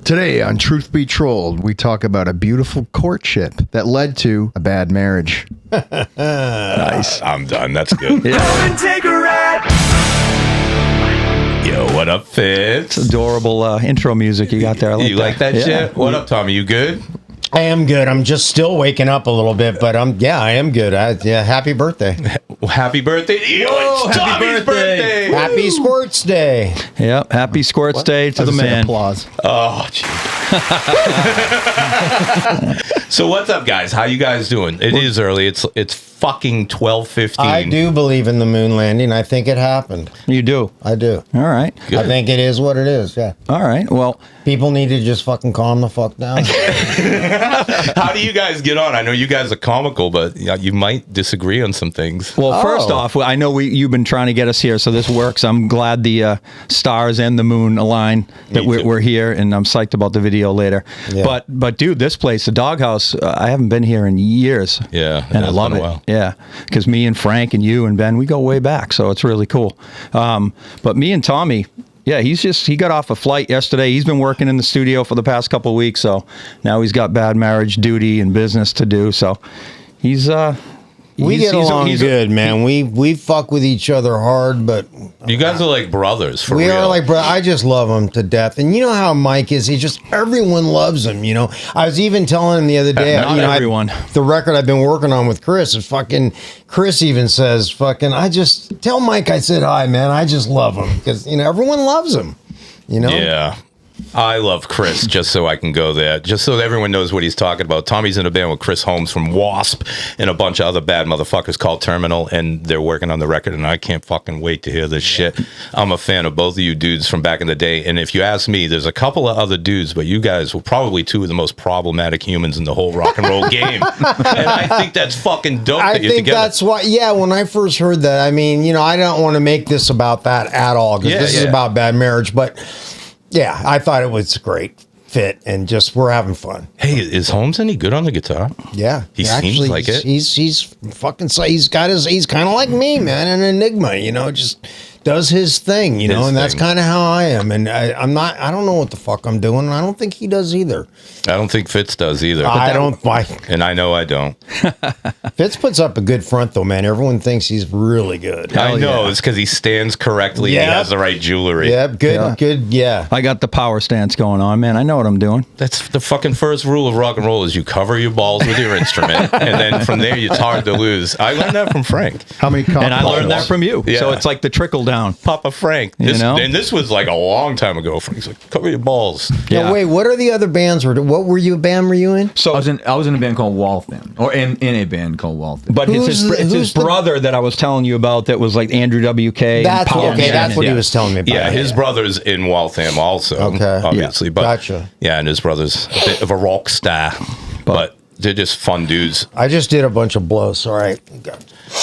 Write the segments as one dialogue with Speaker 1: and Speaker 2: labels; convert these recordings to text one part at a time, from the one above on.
Speaker 1: Today on Truth Be Trolled, we talk about a beautiful courtship that led to a bad marriage. Nice.
Speaker 2: I'm done. That's good.
Speaker 1: Yeah.
Speaker 2: Yo, what up, Fitz?
Speaker 3: Adorable intro music you got there.
Speaker 2: You like that shit? What up, Tommy? You good?
Speaker 4: I am good. I'm just still waking up a little bit, but I am good. Happy birthday.
Speaker 2: Happy birthday to you. It's
Speaker 3: happy
Speaker 2: Tommy's
Speaker 3: birthday.
Speaker 4: Happy Squirts Day.
Speaker 3: Yep. Happy Squirts Day to the man.
Speaker 1: Applause.
Speaker 2: Oh, jeez. So what's up, guys? How you guys doing? It is early. It's fucking 12:15.
Speaker 4: I do believe in the moon landing. I think it happened.
Speaker 3: You do?
Speaker 4: I do.
Speaker 3: All right.
Speaker 2: Good.
Speaker 4: I think it is what it is, yeah.
Speaker 3: All right. Well,
Speaker 4: People need to just fucking calm the fuck down.
Speaker 2: How do you guys get on? I know you guys are comical, but you might disagree on some things.
Speaker 3: first off, I know you've been trying to get us here, so this works. I'm glad the stars and the moon align that we're here, and I'm psyched about the video later. Yeah. But dude, this place, the Doghouse, I haven't been here in years.
Speaker 2: Yeah,
Speaker 3: and I love it. Yeah, because me and Frank and you and Ben, we go way back, so it's really cool. But me and Tommy. Yeah, he got off a flight yesterday. He's been working in the studio for the past couple of weeks, so now he's got bad marriage duty and business to do. So
Speaker 4: we get along good, man. We fuck with each other hard, but
Speaker 2: you guys are like brothers. For real.
Speaker 4: We are like brothers. I just love him to death, and you know how Mike is. Everyone loves him. You know, I was even telling him the other day.
Speaker 3: Not everyone.
Speaker 4: The record I've been working on with Chris is fucking. Chris even says, "Fucking." I just tell Mike I said hi, man. I just love him because everyone loves him. You know.
Speaker 2: Yeah. I love Chris, just so I can go there, just so everyone knows what he's talking about. Tommy's in a band with Chris Holmes from Wasp and a bunch of other bad motherfuckers called Terminal, and they're working on the record, and I can't fucking wait to hear this shit. I'm a fan of both of you dudes from back in the day, and if you ask me, there's a couple of other dudes, but you guys were probably two of the most problematic humans in the whole rock and roll game, and I think that's fucking dope that you're together.
Speaker 4: That's why, when I first heard that, I mean, I don't want to make this about that at all, because this is about bad marriage, but... Yeah, I thought it was a great fit, and just we're having fun.
Speaker 2: Hey, is Holmes any good on the guitar?
Speaker 4: Yeah,
Speaker 2: he seems like it.
Speaker 4: He's fucking. He's kind of like me, man, an enigma. Just does his thing, and that's kind of how I am. And I'm not. I don't know what the fuck I'm doing. And I don't think he does either.
Speaker 2: I don't think Fitz does either. And I know I don't.
Speaker 4: Fitz puts up a good front, though, man. Everyone thinks he's really good.
Speaker 2: I know. It's because he stands correctly. And he has the right jewelry.
Speaker 4: Yeah, good. Yeah.
Speaker 3: I got the power stance going on, man. I know what I'm doing.
Speaker 2: That's the fucking first rule of rock and roll: is you cover your balls with your instrument, and then from there it's hard to lose. I learned that from Frank.
Speaker 1: How many?
Speaker 3: And I learned that from you. Yeah. So it's like the trickle down.
Speaker 2: Papa Frank. And this was like a long time ago. Frank's like, cover your balls.
Speaker 4: Yeah. Now, wait, what are the other bands? What were you in?
Speaker 5: So I was in a band called Waltham, or in a band called Waltham.
Speaker 3: But it's his brother that I was telling you about that was like Andrew WK.
Speaker 4: That's okay. That's what he was telling me about.
Speaker 2: Yeah, his brother's in Waltham also. Okay, obviously, but
Speaker 4: gotcha.
Speaker 2: Yeah, and his brother's a bit of a rock star, but they're just fun dudes.
Speaker 4: I just did a bunch of blows. All right.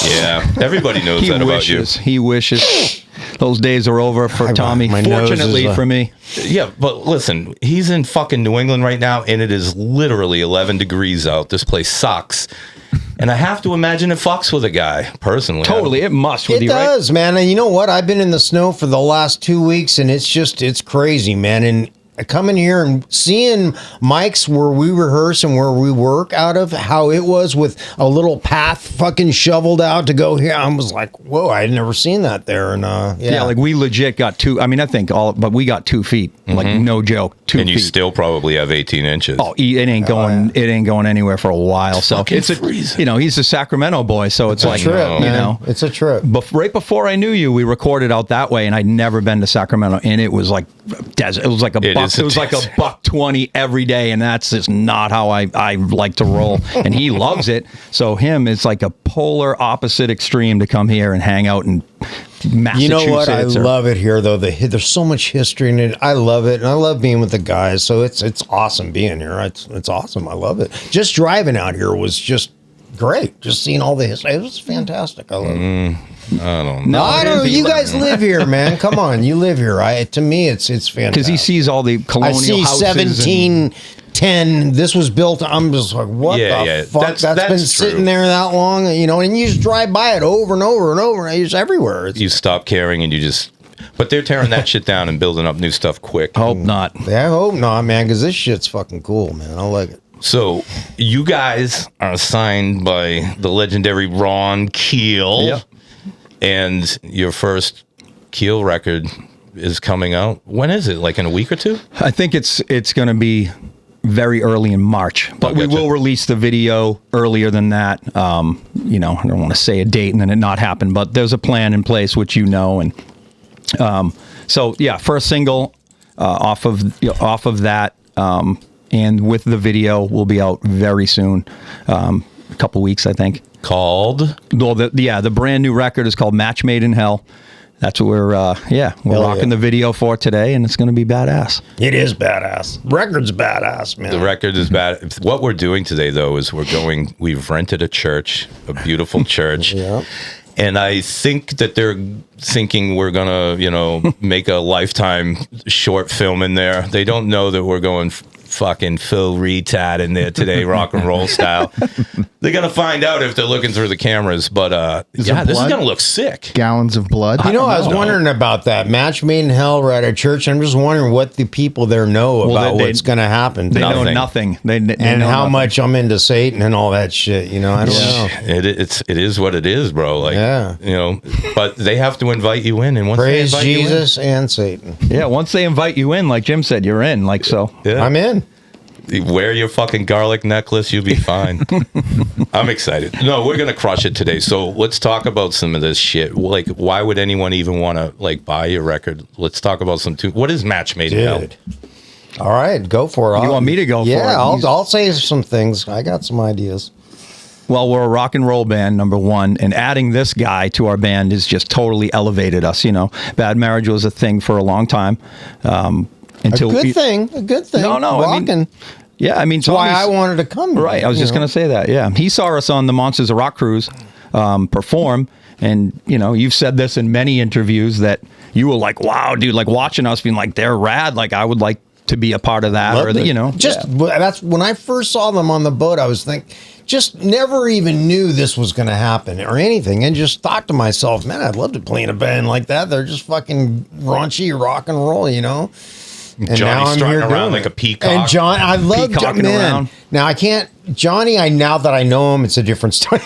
Speaker 2: Yeah, everybody knows that about you.
Speaker 3: He wishes those days are over for Tommy. Fortunately for me.
Speaker 2: Yeah, but listen, he's in fucking New England right now, and it is literally 11 degrees out. This place sucks. And I have to imagine it fucks with a guy, personally.
Speaker 3: Totally, it must with you, right?
Speaker 4: It does, man. And you know what? I've been in the snow for the last 2 weeks, and it's crazy, man. And coming here and seeing Mike's where we rehearse and where we work out of, how it was with a little path fucking shoveled out to go here. I was like, whoa, I had never seen that there. And
Speaker 3: like we legit got but we got 2 feet. Like no joke, 2 feet.
Speaker 2: And you still probably have 18 inches.
Speaker 3: Oh, it ain't going. It ain't going anywhere for a while. So it's freezing. He's a Sacramento boy, so it's like,
Speaker 4: trip, it's a trip.
Speaker 3: But right before I knew you, we recorded out that way, and I'd never been to Sacramento, and it was like desert. It was like it was like $1.20 every day, and that's just not how I like to roll. And he loves it. So it's like a polar opposite extreme to come here and hang out in Massachusetts.
Speaker 4: You know what? I love it here, though. There's so much history in it. I love it, and I love being with the guys. So it's awesome being here. It's awesome. I love it. Just driving out here was just great. Just seeing all the history. It was fantastic. I love it.
Speaker 2: I don't know.
Speaker 4: I don't know. You guys live here, man. Come on, you live here. To me, it's fantastic.
Speaker 3: Because he sees all the colonial houses.
Speaker 4: I see 1710. This was built. I'm just like, what the fuck? That's been sitting there that long, and you just drive by it over and over and over. It's everywhere.
Speaker 2: You stop caring, and you just But they're tearing that shit down and building up new stuff quick.
Speaker 3: Hope not.
Speaker 4: Yeah, I hope not, man, because this shit's fucking cool, man. I like it.
Speaker 2: So you guys are signed by the legendary Ron Keel.
Speaker 3: Yeah.
Speaker 2: And your first Keel record is coming out. When is it? Like in a week or two?
Speaker 3: I think it's going to be very early in March, but we will release the video earlier than that. You know, I don't want to say a date and then it not happen, but there's a plan in place, which you know. And so yeah, first single off of that, and with the video will be out very soon, a couple weeks, I think.
Speaker 2: Called?
Speaker 3: Well, the brand new record is called Match Made in Hell. That's what we're rocking the video for today, and it's going to be badass.
Speaker 4: It is badass. Record's badass, man.
Speaker 2: The record is bad. What we're doing today, though, is we've rented a church, a beautiful church.
Speaker 4: Yeah.
Speaker 2: And I think that they're thinking we're going to, make a Lifetime short film in there. They don't know that we're going fucking Phil Retard in there today, rock and roll style. They're going to find out if they're looking through the cameras. But this is going to look sick.
Speaker 1: Gallons of blood.
Speaker 4: You know, I was wondering about that. Match Made in Hell, we're at a church. I'm just wondering what the people there know about what's going to happen.
Speaker 3: They know nothing. They
Speaker 4: and
Speaker 3: know
Speaker 4: how
Speaker 3: nothing.
Speaker 4: much I'm into Satan and all that shit. You know, I don't know.
Speaker 2: It is what it is, bro. Like,
Speaker 4: Yeah.
Speaker 2: But they have to invite you in. And once
Speaker 4: Praise
Speaker 2: they invite
Speaker 4: Jesus and Satan.
Speaker 3: Yeah, once they invite you in, like Jim said, you're in. Like so.
Speaker 2: Yeah.
Speaker 4: I'm in.
Speaker 2: Wear your fucking garlic necklace, you'll be fine. I'm excited. No, we're gonna crush it today. So let's talk about some of this shit. Like, why would anyone even want to buy your record? Let's talk about what is Match Made in Hell?
Speaker 4: All right, go for it.
Speaker 3: You want me to go for it?
Speaker 4: Yeah, I'll say some things. I got some ideas.
Speaker 3: Well, we're a rock and roll band, number one, and adding this guy to our band has just totally elevated us. You know, Bad Marriage was a thing for a long time. Until
Speaker 4: A good thing.
Speaker 3: No,
Speaker 4: Rocking.
Speaker 3: I mean, yeah, I mean,
Speaker 4: That's why I wanted to come.
Speaker 3: Right, I was just going to say that. Yeah, he saw us on the Monsters of Rock cruise perform, and you've said this in many interviews that you were like, "Wow, dude!" Like watching us, being like, "They're rad." Like I would like to be a part of that,
Speaker 4: That's when I first saw them on the boat. I was thinking, just never even knew this was going to happen or anything, and just thought to myself, man, I'd love to play in a band like that. They're just fucking raunchy rock and roll, And
Speaker 2: Johnny
Speaker 4: now I'm
Speaker 2: strutting
Speaker 4: here
Speaker 2: around
Speaker 4: doing
Speaker 2: like
Speaker 4: it.
Speaker 2: a peacock.
Speaker 4: And John, I love
Speaker 3: Peacocking
Speaker 4: man.
Speaker 3: around.
Speaker 4: Now I can't. Johnny, now that I know him, it's a different story.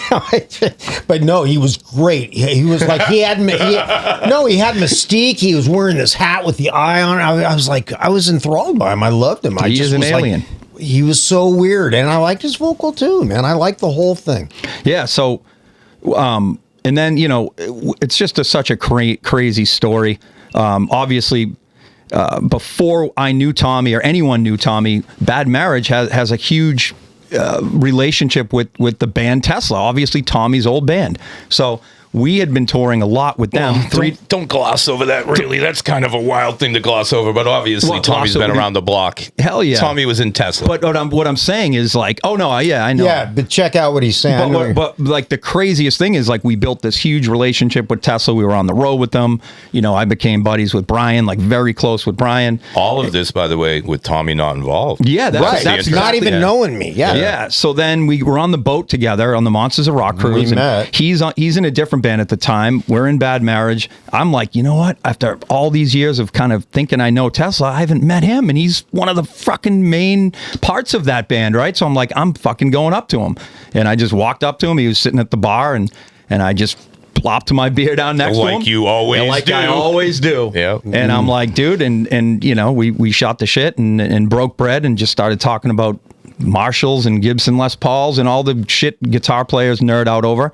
Speaker 4: But no, he was great. He was like he had mystique. He was wearing this hat with the eye on it. I was like, I was enthralled by him. I loved him.
Speaker 3: He is an alien.
Speaker 4: He was so weird, and I liked his vocal too, man. I liked the whole thing.
Speaker 3: Yeah. So, and then it's just such a crazy story. Obviously. Before I knew Tommy or anyone knew Tommy, Bad Marriage has a huge relationship with the band Tesla. Obviously, Tommy's old band. So we had been touring a lot with them.
Speaker 2: Don't gloss over that, really. That's kind of a wild thing to gloss over, but obviously Tommy's been around the block.
Speaker 3: Hell yeah.
Speaker 2: Tommy was in Tesla.
Speaker 3: But what I'm saying is like, oh no, yeah, I know.
Speaker 4: Yeah, but check out what he's saying.
Speaker 3: But like the craziest thing is like we built this huge relationship with Tesla. We were on the road with them. I became buddies with Brian, like very close with Brian.
Speaker 2: All of this, by the way, with Tommy not involved.
Speaker 3: Yeah,
Speaker 4: that's not even knowing me.
Speaker 3: Yeah. So then we were on the boat together on the Monsters of Rock cruise.
Speaker 4: We met.
Speaker 3: He's in a different band at the time. We're in Bad Marriage. I'm like, you know what? After all these years of kind of thinking I know Tesla, I haven't met him, and he's one of the fucking main parts of that band, right? So I'm like, I'm fucking going up to him, and I just walked up to him. He was sitting at the bar, and I just plopped my beer down next to him.
Speaker 2: Like you always do.
Speaker 3: Like I always do.
Speaker 2: Yeah.
Speaker 3: And I'm like, dude, and we shot the shit and broke bread and just started talking about Marshalls and Gibson Les Pauls and all the shit guitar players nerd out over.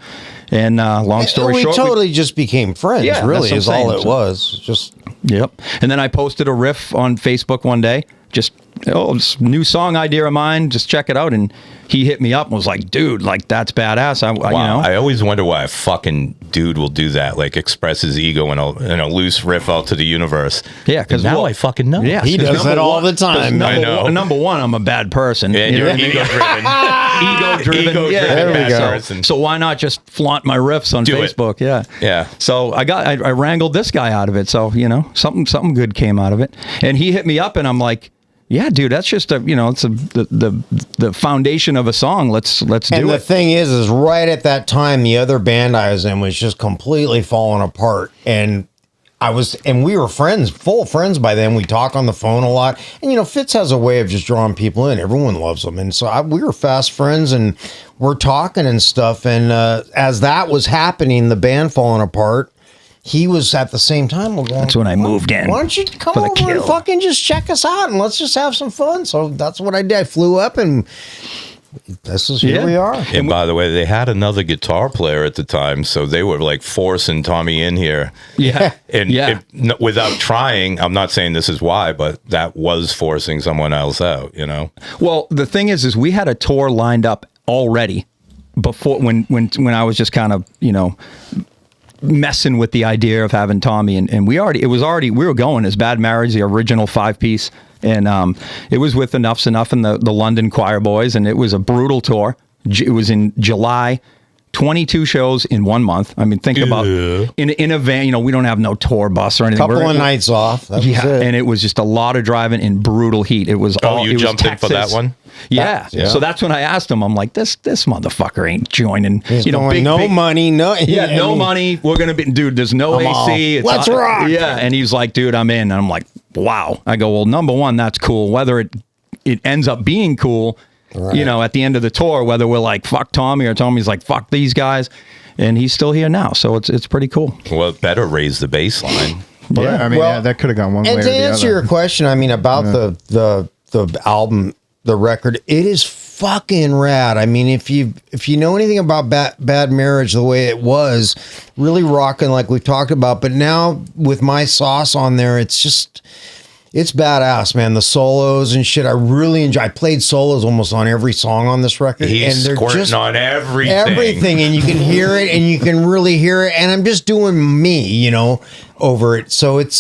Speaker 3: And long story short,
Speaker 4: we totally just became friends.
Speaker 3: Yeah,
Speaker 4: really,
Speaker 3: that's
Speaker 4: is
Speaker 3: what I'm
Speaker 4: all
Speaker 3: saying.
Speaker 4: it was. Just
Speaker 3: Yep. And then I posted a riff on Facebook one day. Just this new song idea of mine. Just check it out. And he hit me up and was like, "Dude, like that's badass."
Speaker 2: I always wonder why a fucking dude will do that. Like express his ego in a loose riff out to the universe.
Speaker 3: Yeah, because
Speaker 2: now I fucking know.
Speaker 3: Yeah,
Speaker 4: he does that all the time.
Speaker 2: I know.
Speaker 3: Number one, I'm a bad person.
Speaker 2: And you're ego-driven.
Speaker 3: Ego-driven. Yeah,
Speaker 4: there we
Speaker 2: bad
Speaker 4: go.
Speaker 2: person.
Speaker 3: So why not just flaunt my riffs on
Speaker 2: Do it.
Speaker 3: Facebook? Yeah.
Speaker 2: Yeah.
Speaker 3: So I wrangled this guy out of it. So something good came out of it. And he hit me up, and I'm like, yeah, dude, that's just it's the foundation of a song. Let's do it.
Speaker 4: And the thing is right at that time, the other band I was in was just completely falling apart, and and we were friends, full friends by then. We talk on the phone a lot. And, you know, Fitz has a way of just drawing people in. Everyone loves him. And so we were fast friends and we're talking and stuff. And as that was happening, the band falling apart, he was at the same time.
Speaker 3: That's when I moved in.
Speaker 4: Why don't you come over and fucking just check us out and let's just have some fun? So that's what I did. I flew up and here we are.
Speaker 2: And by the way, they had another guitar player at the time, so they were like forcing Tommy in here.
Speaker 3: Yeah.
Speaker 2: And without trying, I'm not saying this is why, but that was forcing someone else out, you know?
Speaker 3: Well, the thing is we had a tour lined up already before when I was just kind of, you know, messing with the idea of having Tommy, and we were going as Bad Marriage, the original 5-piece, and it was with Enough's Enough and the London Choir Boys, and it was a brutal tour. It was in July. 22 shows in 1 month. I mean, think about in a van. You know, we don't have no tour bus or anything.
Speaker 4: Couple of nights off. That was it.
Speaker 3: And it was just a lot of driving in brutal heat. It was
Speaker 2: you jumped in for that one?
Speaker 3: Yeah. So that's when I asked him. I'm like, this motherfucker ain't joining.
Speaker 4: He's going, no money.
Speaker 3: No money. We're gonna be, dude. There's no AC.
Speaker 4: Let's rock.
Speaker 3: Yeah. And he's like, dude, I'm in. And I'm like, wow. I go, well, number one, that's cool. Whether it ends up being cool. Right. You know, at the end of the tour, whether we're like, fuck Tommy, or Tommy's like, fuck these guys, and he's still here now. So it's pretty cool.
Speaker 2: Well, it better raise the bass line.
Speaker 1: That could have gone one way or the other.
Speaker 4: And to answer your question, I mean, about the album, the record, it is fucking rad. I mean, if you know anything about Bad Marriage, the way it was, really rocking like we talked about, but now with my sauce on there, it's badass, man. The solos and shit, I really enjoy. I played solos almost on every song on this record.
Speaker 2: He's
Speaker 4: and they're
Speaker 2: squirting
Speaker 4: just
Speaker 2: on everything.
Speaker 4: Everything, and you can hear it, and you can really hear it. And I'm just doing me, you know, over it. So it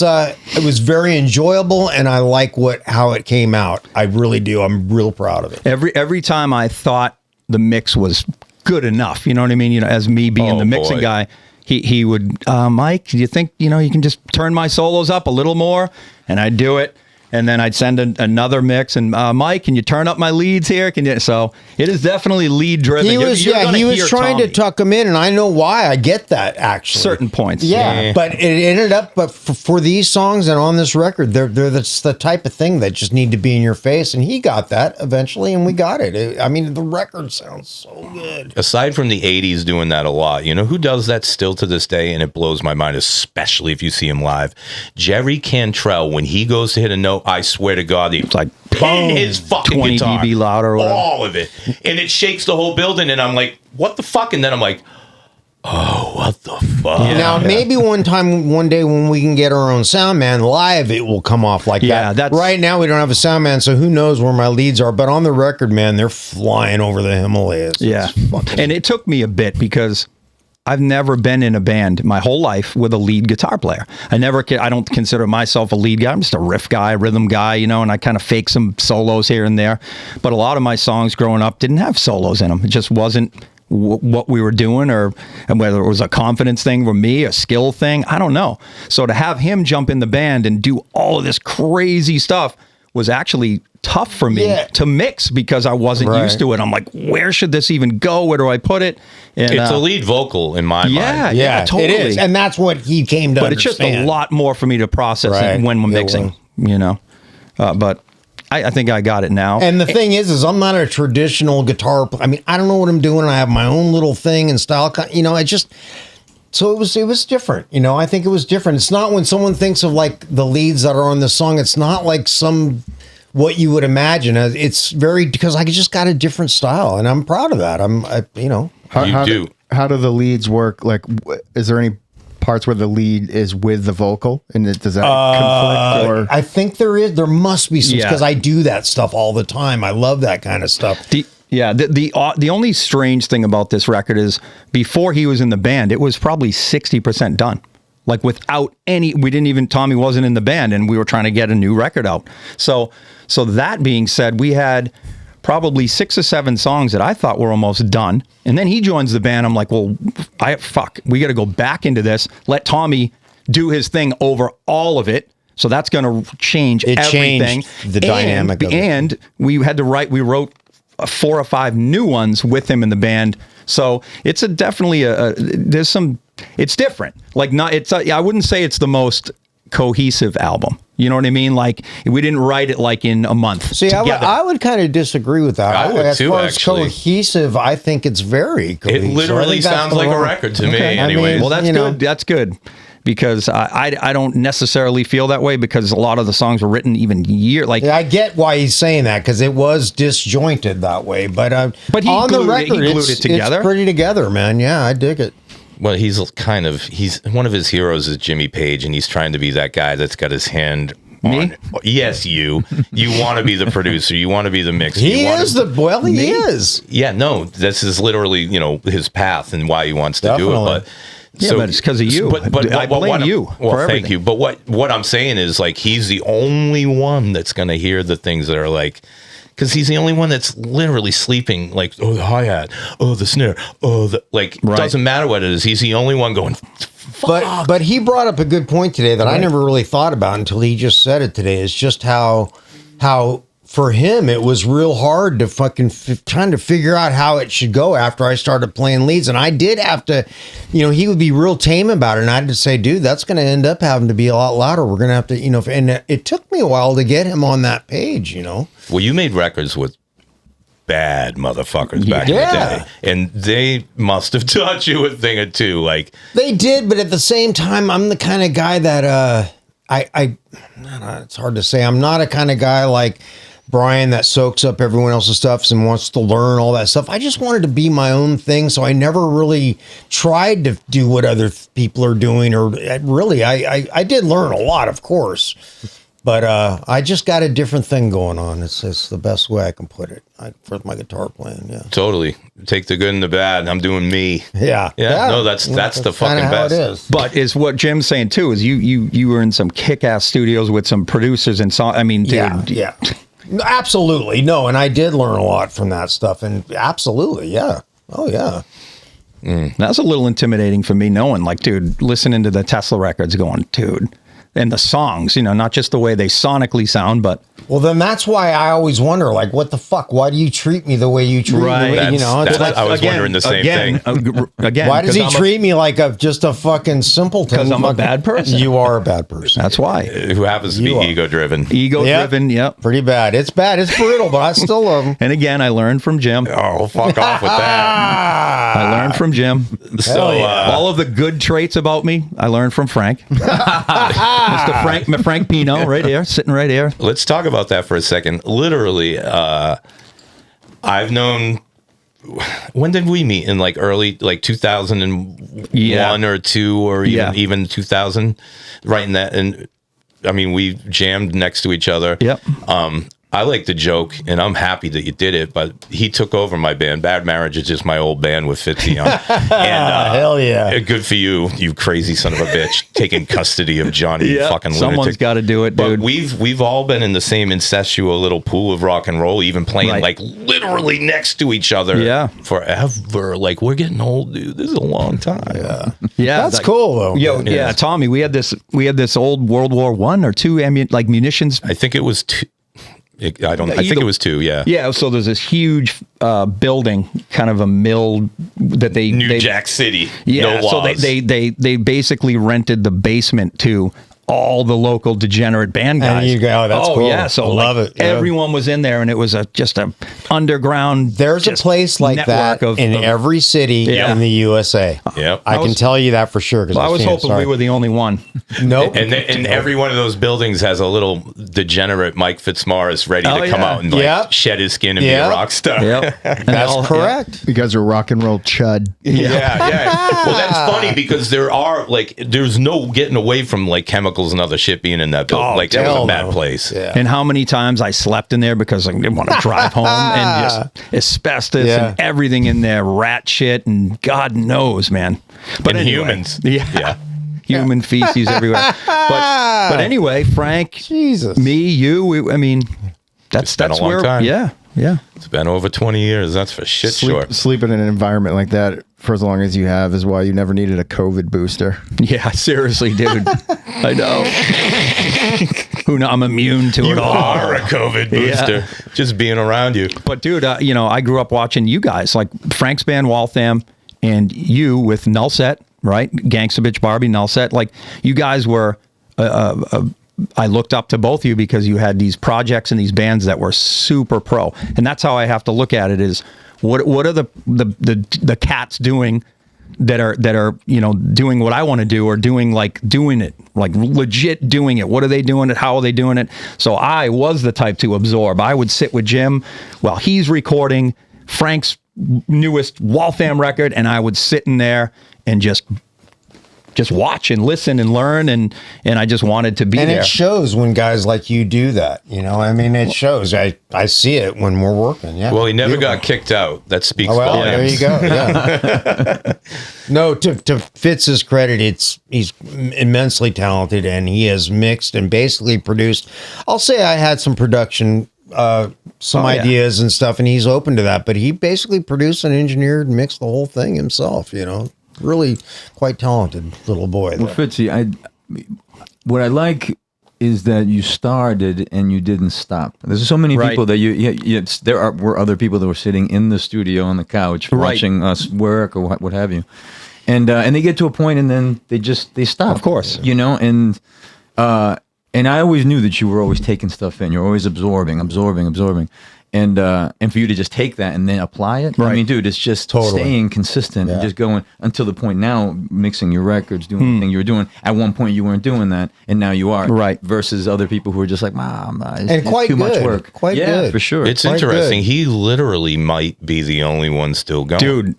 Speaker 4: was very enjoyable, and I like how it came out. I really do. I'm real proud of it.
Speaker 3: Every time I thought the mix was good enough, you know what I mean? You know, as me being the mixing guy. He would, Mike, do you think, you know, you can just turn my solos up a little more? And I'd do it. And then I'd send another mix. And Mike, can you turn up my leads here? So it is definitely lead driven.
Speaker 4: He was trying to tuck them in. And I know why. I get that, actually.
Speaker 3: Certain points.
Speaker 4: Yeah. But it ended up, for these songs and on this record, they're the type of thing that just need to be in your face. And he got that eventually, and we got it. I mean, the record sounds so good.
Speaker 2: Aside from the 80s doing that a lot, you know who does that still to this day? And it blows my mind, especially if you see him live. Jerry Cantrell, when he goes to hit a note, I swear to God, he's like, pin his fucking
Speaker 3: 20
Speaker 2: guitar.
Speaker 3: 20 dB louder.
Speaker 2: All of it. And it shakes the whole building. And I'm like, what the fuck? And then I'm like, oh, what the fuck?
Speaker 4: Yeah. Now, maybe one day when we can get our own sound man live, it will come off like that. Right now, we don't have a sound man, so who knows where my leads are. But on the record, man, they're flying over the Himalayas.
Speaker 3: Yeah. And it took me a bit because I've never been in a band my whole life with a lead guitar player. I don't consider myself a lead guy. I'm just a riff guy, rhythm guy, you know, and I kind of fake some solos here and there. But a lot of my songs growing up didn't have solos in them. It just wasn't what we were doing, and whether it was a confidence thing for me, a skill thing, I don't know. So to have him jump in the band and do all of this crazy stuff was actually tough for me to mix because I wasn't used to it. I'm like, where should this even go? Where do I put it? And,
Speaker 2: it's a lead vocal in my mind.
Speaker 4: Yeah, totally. It is. And that's what he came to understand.
Speaker 3: But it's just a lot more for me to process when we're mixing, you know. But I think I got it now.
Speaker 4: And the thing is I'm not a traditional guitar player. I mean, I don't know what I'm doing. I have my own little thing and style. You know, so it was different. You know, I think it was different. It's not when someone thinks of like the leads that are on this song, it's not like what you would imagine. It's because I just got a different style, and I'm proud of that.
Speaker 1: How do the leads work? Like, is there any parts where the lead is with the vocal, and does that conflict? Or
Speaker 4: I think there must be some, because I do that stuff all the time. I love that kind of stuff.
Speaker 3: The only strange thing about this record is before he was in the band, it was probably 60% done. Like without Tommy wasn't in the band, and we were trying to get a new record out. So that being said, we had probably 6 or 7 songs that I thought were almost done. And then he joins the band. I'm like, well, we got to go back into this. Let Tommy do his thing over all of it. So that's going to change everything.
Speaker 4: Changed the dynamic of it.
Speaker 3: And we wrote 4 or 5 new ones with him in the band. So it's definitely there's some it's different. Like not, it's I wouldn't say it's the most cohesive album. You know what I mean? Like we didn't write it like in a month.
Speaker 4: See,
Speaker 3: together.
Speaker 4: I would kind of disagree with that.
Speaker 2: I would
Speaker 4: as
Speaker 2: too,
Speaker 4: far as
Speaker 2: actually.
Speaker 4: cohesive, I think it's very cohesive.
Speaker 2: It literally sounds like a record to me. Anyways,
Speaker 3: well, that's good. That's good. Because I don't necessarily feel that way because a lot of the songs were written even like
Speaker 4: I get why he's saying that because it was disjointed that way, but
Speaker 3: he
Speaker 4: on the record,
Speaker 3: glued it together.
Speaker 4: It's pretty together, man. Yeah, I dig it.
Speaker 2: well, he's one of his heroes is Jimmy Page, and he's trying to be that guy that's got his hand.
Speaker 3: Me?
Speaker 2: Yes, you want to be the producer. You want to be the mixer.
Speaker 4: He is.
Speaker 2: Yeah, no, this is literally his path and why he wants to do it. But
Speaker 3: but it's because of you. But I blame you.
Speaker 2: Well, thank you. But what I'm saying is like he's the only one that's going to hear the things that are like. Because he's the only one that's literally sleeping, like, oh, the hi-hat, oh, the snare, oh, doesn't matter what it is. He's the only one going, fuck.
Speaker 4: But he brought up a good point today that I never really thought about until he just said it today. Is just how for him it was real hard to fucking trying to figure out how it should go after I started playing leads, and I did have to, he would be real tame about it, and I had to say, dude, that's going to end up having to be a lot louder. We're going to have to, and it took me a while to get him on that page,
Speaker 2: Well, you made records with bad motherfuckers back in the day, and they must have taught you a thing or two. Like
Speaker 4: they did, but at the same time, I'm the kind of guy that it's hard to say. I'm not a kind of guy like Brian that soaks up everyone else's stuff and wants to learn all that stuff. I just wanted to be my own thing, so I never really tried to do what other people are doing. Or really, I did learn a lot, of course. But I just got a different thing going on. It's the best way I can put it for my guitar playing. Yeah,
Speaker 2: totally. Take the good and the bad. I'm doing me.
Speaker 4: Yeah.
Speaker 2: No, that's the fucking best.
Speaker 4: It is.
Speaker 3: But is what Jim's saying too is you were in some kick-ass studios with some producers and song. I mean, dude,
Speaker 4: yeah. Absolutely. No, and I did learn a lot from that stuff. And absolutely, yeah. Oh, yeah.
Speaker 3: That's a little intimidating for me knowing, like, dude, listening to the Tesla records going, dude, and the songs, not just the way they sonically sound, but...
Speaker 4: Well, then that's why I always wonder, like, what the fuck? Why do you treat me the way you treat me?
Speaker 2: I was wondering the same thing.
Speaker 3: Again,
Speaker 4: why does he treat me like just a fucking simpleton?
Speaker 3: Because I'm a bad person.
Speaker 4: You are a bad person.
Speaker 3: That's why.
Speaker 2: Who happens to be ego-driven.
Speaker 3: Ego-driven, yep.
Speaker 4: Pretty bad. It's bad. It's brutal, but I still love him.
Speaker 3: And again, I learned from Jim.
Speaker 2: Oh, fuck off with that.
Speaker 3: I learned from Jim.
Speaker 2: So
Speaker 3: all of the good traits about me, I learned from Frank. Mr. Frank Pino, right here, sitting right here.
Speaker 2: Let's talk about that for a second. Literally, I've known. When did we meet? In like early, like 2001 or 2, or even 2000, right in that. And I mean, we jammed next to each other.
Speaker 3: Yep.
Speaker 2: I like the joke, and I'm happy that you did it, but he took over my band. Bad Marriage is just my old band with Fitz on. And,
Speaker 4: hell yeah.
Speaker 2: Good for you, you crazy son of a bitch, taking custody of Johnny, you fucking lunatic.
Speaker 3: Someone's got to do it, dude.
Speaker 2: But we've all been in the same incestual little pool of rock and roll, even playing like literally next to each other forever. Like, we're getting old, dude. This is a long time.
Speaker 3: Yeah.
Speaker 4: That's cool, though.
Speaker 3: Yeah, Tommy, we had this old World War I or II munitions.
Speaker 2: I think it was 2. I think it was 2. Yeah.
Speaker 3: Yeah. So there's this huge building, kind of a mill that
Speaker 2: New Jack City.
Speaker 3: Yeah.
Speaker 2: No
Speaker 3: so
Speaker 2: laws.
Speaker 3: they basically rented the basement to all the local degenerate band guys.
Speaker 4: And you go, that's cool.
Speaker 3: Yeah. So
Speaker 4: love it. Yeah.
Speaker 3: Everyone was in there, and it was just a underground.
Speaker 4: There's a place like that in every city in the USA.
Speaker 2: Yep.
Speaker 4: I can tell you that for sure.
Speaker 3: I was hoping we were the only one.
Speaker 4: Nope.
Speaker 2: And every one of those buildings has a little degenerate Mike Fitzmaurice ready to come out and shed his skin and be a rock star.
Speaker 3: Yep.
Speaker 4: That's correct.
Speaker 1: You guys are rock and roll chud.
Speaker 2: Yeah. Well, that's funny because there's no getting away from like chemicals and other shit being in that building. Like that was a bad place.
Speaker 4: Yeah.
Speaker 3: And how many times I slept in there because I didn't want to drive home, and just asbestos and everything in there, rat shit, and God knows, man. But
Speaker 2: and
Speaker 3: anyway,
Speaker 2: humans.
Speaker 3: Yeah. Human feces everywhere. But anyway, Frank,
Speaker 4: Jesus,
Speaker 3: me, you, that's
Speaker 2: been a long
Speaker 3: where,
Speaker 2: time.
Speaker 3: Yeah.
Speaker 2: It's been over 20 years. That's for shit sure.
Speaker 1: Sleeping in an environment like that for as long as you have is why you never needed a COVID booster.
Speaker 3: Yeah, seriously, dude. I know. Who knows? I'm immune to it all.
Speaker 2: You are a COVID booster. Just being around you.
Speaker 3: But dude, I grew up watching you guys, like Frank's band Waltham, and you with Nullset, right? Gangsta Bitch Barbie, Null Set. Like, you guys were, I looked up to both of you because you had these projects and these bands that were super pro. And that's how I have to look at it is, what are the cats doing that are you know, doing what I want to do, or doing it, like legit doing it? What are they doing it? How are they doing it? So I was the type to absorb. I would sit with Jim while he's recording Frank's newest Waltham record, and I would sit in there and just watch and listen and learn, and I just wanted to be there.
Speaker 4: And it shows when guys like you do that, you know. I mean, it shows. I see it when we're working. Yeah.
Speaker 2: Well, he never got kicked out. That speaks
Speaker 4: There
Speaker 2: volumes.
Speaker 4: you go. Yeah. No, to Fitz's credit, he's immensely talented, and he has mixed and basically produced. I'll say I had some production, some ideas and stuff, and he's open to that. But he basically produced and engineered and mixed the whole thing himself. You know. Really quite talented little boy.
Speaker 5: Well, Fitzy, what I like is that you started and you didn't stop. There's so many people that were other people that were sitting in the studio on the couch watching us work or what have you, and they get to a point and then they stop.
Speaker 3: Of course,
Speaker 5: you know, and I always knew that you were always taking stuff in. You're always absorbing. And for you to just take that and then apply it, I mean, dude, it's just staying consistent and just going until the point now, mixing your records, doing the thing you were doing. At one point, you weren't doing that, and now you are.
Speaker 3: Right.
Speaker 5: Versus other people who are just like, it's
Speaker 4: quite
Speaker 5: too much
Speaker 4: good.
Speaker 5: work.
Speaker 4: Quite good.
Speaker 5: For sure.
Speaker 2: It's
Speaker 4: Quite
Speaker 2: interesting.
Speaker 4: good.
Speaker 2: He literally might be the only one still going.
Speaker 3: Dude.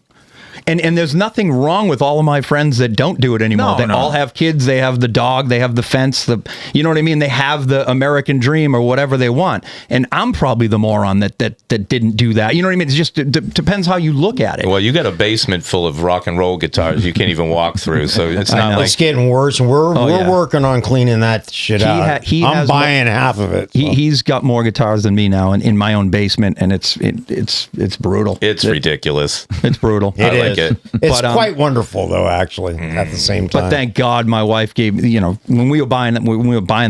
Speaker 3: And there's nothing wrong with all of my friends that don't do it anymore. They all have kids. They have the dog. They have the fence. You know what I mean? They have the American dream or whatever they want. And I'm probably the moron that didn't do that. You know what I mean? It's just it depends how you look at it.
Speaker 2: Well, you got a basement full of rock and roll guitars you can't even walk through. So it's not like
Speaker 4: it's getting worse, and we're working on cleaning that shit out. I'm buying half of it. So.
Speaker 3: He's got more guitars than me now, in my own basement, and it's brutal.
Speaker 2: It's ridiculous.
Speaker 3: It's brutal.
Speaker 2: I like it.
Speaker 4: It's quite wonderful, though. Actually, at the same time.
Speaker 3: But thank God, my wife gave. You know, when we were buying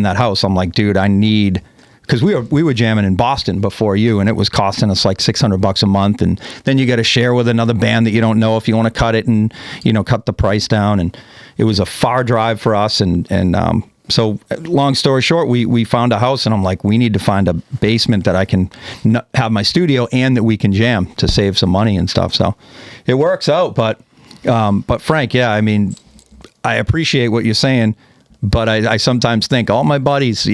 Speaker 3: that house, I'm like, dude, I need. Because we were jamming in Boston before you, and it was costing us like $600 a month, and then you got to share with another band that you don't know if you want to cut it and cut the price down, and it was a far drive for us, and so long story short, we found a house, and I'm like, we need to find a basement that I can have my studio and that we can jam to save some money and stuff. So it works out, but Frank, yeah, I mean, I appreciate what you're saying. But I sometimes think all my buddies,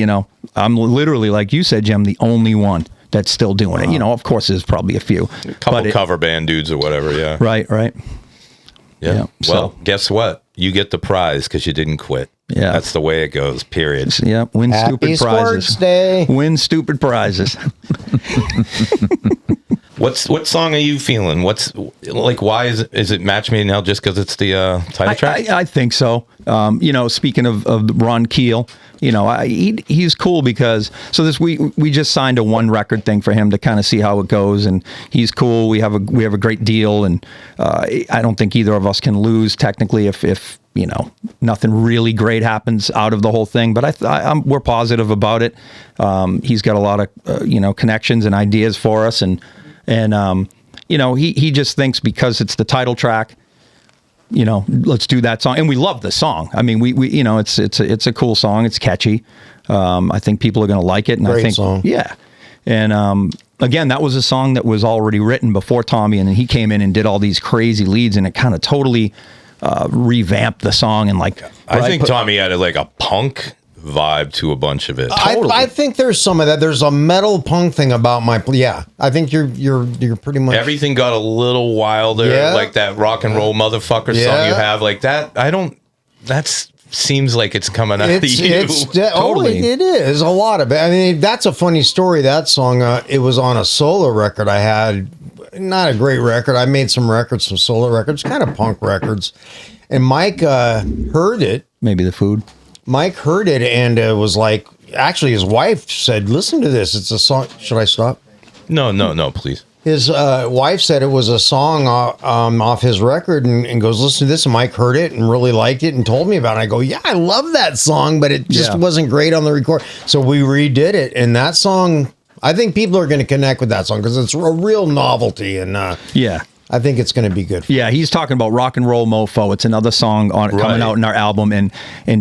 Speaker 3: I'm literally, like you said, Jim, the only one that's still doing it. Of course, there's probably a few.
Speaker 2: A couple cover band dudes or whatever, yeah.
Speaker 3: Right.
Speaker 2: Yeah. Well, guess what? You get the prize because you didn't quit.
Speaker 3: Yeah.
Speaker 2: That's the way it goes, period.
Speaker 3: Yeah. Win
Speaker 4: Happy
Speaker 3: stupid prizes.
Speaker 4: Sports Day.
Speaker 3: Win stupid prizes.
Speaker 2: What song are you feeling? What's like? Why is it Match Made in Hell just because it's the title track?
Speaker 3: I think so. Speaking of Ron Keel, he's cool because we just signed a 1 record thing for him to kind of see how it goes, and he's cool. We have a great deal, and I don't think either of us can lose technically if nothing really great happens out of the whole thing. But we're positive about it. He's got a lot of connections and ideas for us, and he just thinks because it's the title track, let's do that song. And we love the song. I mean, we it's a cool song. It's catchy. I think people are going to like it. And
Speaker 4: Great
Speaker 3: I think,
Speaker 4: song.
Speaker 3: yeah. And again, that was a song that was already written before Tommy, and then he came in and did all these crazy leads, and it kind of totally revamped the song. And
Speaker 2: I think Tommy added like a punk vibe to a bunch of it.
Speaker 4: I think there's some of that. There's a metal punk thing about I think you're pretty much
Speaker 2: everything got a little wilder, like that rock and roll motherfucker song you have, like that. That seems like it's coming out of you.
Speaker 3: Totally.
Speaker 4: It is a lot of it. I mean, that's a funny story. That song, it was on a solo record I had. Not a great record. I made some solo records, kind of punk records, and Mike heard it.
Speaker 3: Maybe the food.
Speaker 4: Mike heard it and was like, actually, his wife said, "Listen to this. It's a song." Should I stop?
Speaker 2: No, please.
Speaker 4: His wife said it was a song off his record and goes, "Listen to this." And Mike heard it and really liked it and told me about it. I go, "Yeah, I love that song, but it just wasn't great on the record." So we redid it. And that song, I think people are going to connect with that song because it's a real novelty. And I think it's going to be good.
Speaker 3: Yeah, he's talking about Rock and Roll Mofo. It's another song coming out in our album, and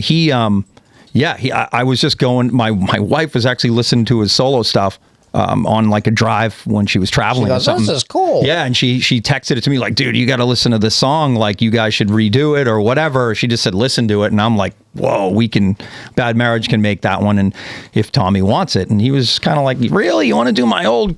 Speaker 3: he I was just going. My wife was actually listening to his solo stuff. On like a drive when she was traveling or something.
Speaker 4: This is cool.
Speaker 3: Yeah, and she texted it to me like, dude, you got to listen to this song. Like, you guys should redo it or whatever. She just said, listen to it. And I'm like, whoa, Bad Marriage can make that one. And if Tommy wants it. And he was kind of like, really? You want to do my old,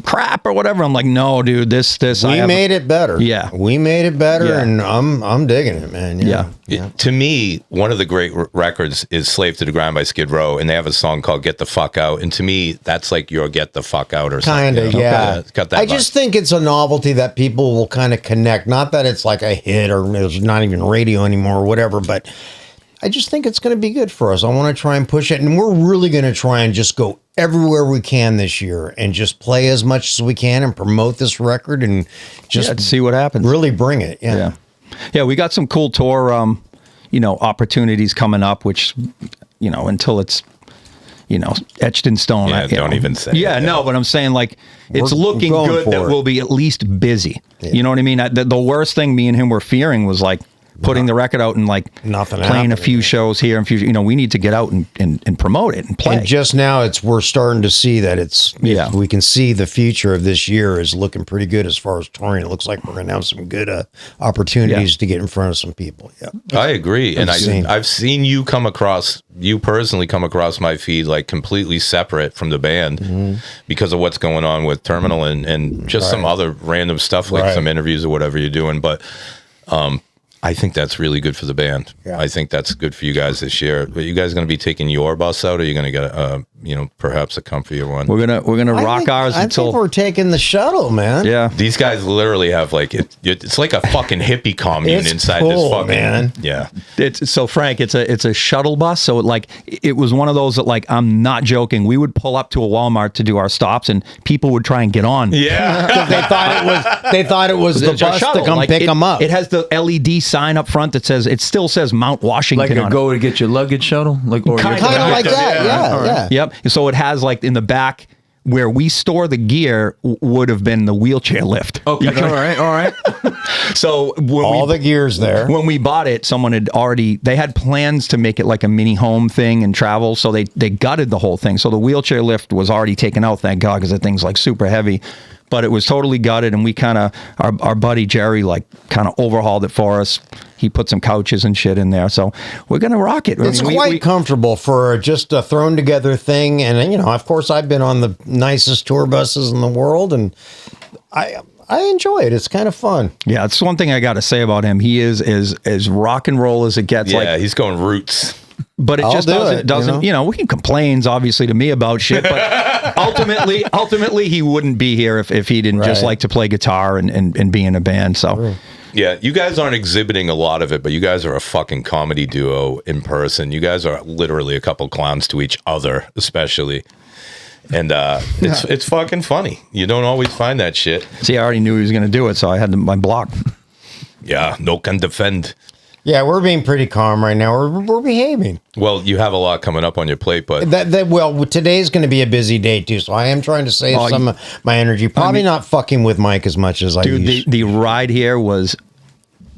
Speaker 3: crap or whatever? I'm like, no, dude, this.
Speaker 4: We made it better.
Speaker 3: Yeah.
Speaker 4: We made it better, and I'm digging it, man.
Speaker 3: Yeah.
Speaker 2: To me, one of the great records is Slave to the Grind by Skid Row, and they have a song called Get the Fuck Out. And to me, that's like your Get the Fuck Out or something.
Speaker 4: Kind of, yeah.
Speaker 2: It's got that
Speaker 4: I
Speaker 2: vibe.
Speaker 4: just think it's a novelty that people will kind of connect. Not that it's like a hit or it's not even radio anymore or whatever, but I just think it's going to be good for us. I want to try and push it, and we're really going to try and just go everywhere we can this year and just play as much as we can and promote this record and just
Speaker 3: see what happens.
Speaker 4: Really bring it. Yeah.
Speaker 3: Yeah, we got some cool tour, opportunities coming up, which, until it's, etched in stone.
Speaker 2: Yeah, don't even say.
Speaker 3: Yeah, no, but I'm saying like it's looking good that we'll be at least busy. Yeah. You know what I mean? The worst thing me and him were fearing was like putting the record out and like
Speaker 4: nothing
Speaker 3: playing
Speaker 4: happening.
Speaker 3: A few shows here and few. We need to get out and promote it and play.
Speaker 4: And just now, we're starting to see that we can see the future of this year is looking pretty good as far as touring. It looks like we're going to have some good opportunities to get in front of some people. Yeah,
Speaker 2: I agree, and I've seen you personally come across my feed like completely separate from the band because of what's going on with Terminal and just some other random stuff like some interviews or whatever you're doing, but. I think that's really good for the band. Yeah. I think that's good for you guys this year. But you guys going to be taking your bus out, or are you going to get perhaps a comfier one?
Speaker 3: We're gonna rock ours until.
Speaker 4: I think we're taking the shuttle, man.
Speaker 3: Yeah,
Speaker 2: these guys literally have like it's like a fucking hippie commune inside this fucking man. Yeah,
Speaker 3: so Frank, it's a shuttle bus. So it was one of those that like I'm not joking. We would pull up to a Walmart to do our stops, and people would try and get on.
Speaker 2: Yeah,
Speaker 4: because they thought it was the bus shuttle. To come pick them up.
Speaker 3: It has the LED sign up front that still says Mount Washington.
Speaker 5: Like
Speaker 3: go
Speaker 5: to get your luggage shuttle,
Speaker 4: kind of like that. Yeah.
Speaker 3: Yep. So it has like in the back where we store the gear would have been the wheelchair lift.
Speaker 5: Okay. All right.
Speaker 3: So
Speaker 4: the gear's there.
Speaker 3: When we bought it, someone they had plans to make it like a mini home thing and travel. So they gutted the whole thing. So the wheelchair lift was already taken out, thank God, because the thing's like super heavy. But it was totally gutted, and we kind of, our buddy Jerry, like, kind of overhauled it for us. He put some couches and shit in there, so we're going to rock it.
Speaker 4: It's quite comfortable for just a thrown-together thing, and, of course, I've been on the nicest tour buses in the world, and I enjoy it. It's kind of fun.
Speaker 3: Yeah, it's one thing I got to say about him. He is as rock and roll as it gets.
Speaker 2: Yeah, he's going roots.
Speaker 3: But it just doesn't. He complains obviously to me about shit, but ultimately he wouldn't be here if he didn't just like to play guitar and be in a band. So
Speaker 2: yeah, you guys aren't exhibiting a lot of it, but you guys are a fucking comedy duo in person. You guys are literally a couple clowns to each other, especially. And it's fucking funny. You don't always find that shit.
Speaker 3: See, I already knew he was going to do it, so I had my block.
Speaker 2: Yeah, no can defend.
Speaker 4: Yeah, we're being pretty calm right now. We're behaving.
Speaker 2: Well, you have a lot coming up on your plate, but
Speaker 4: today's going to be a busy day too, so I am trying to save some of my energy. Probably not fucking with Mike as much as I used.
Speaker 3: Dude, the ride here was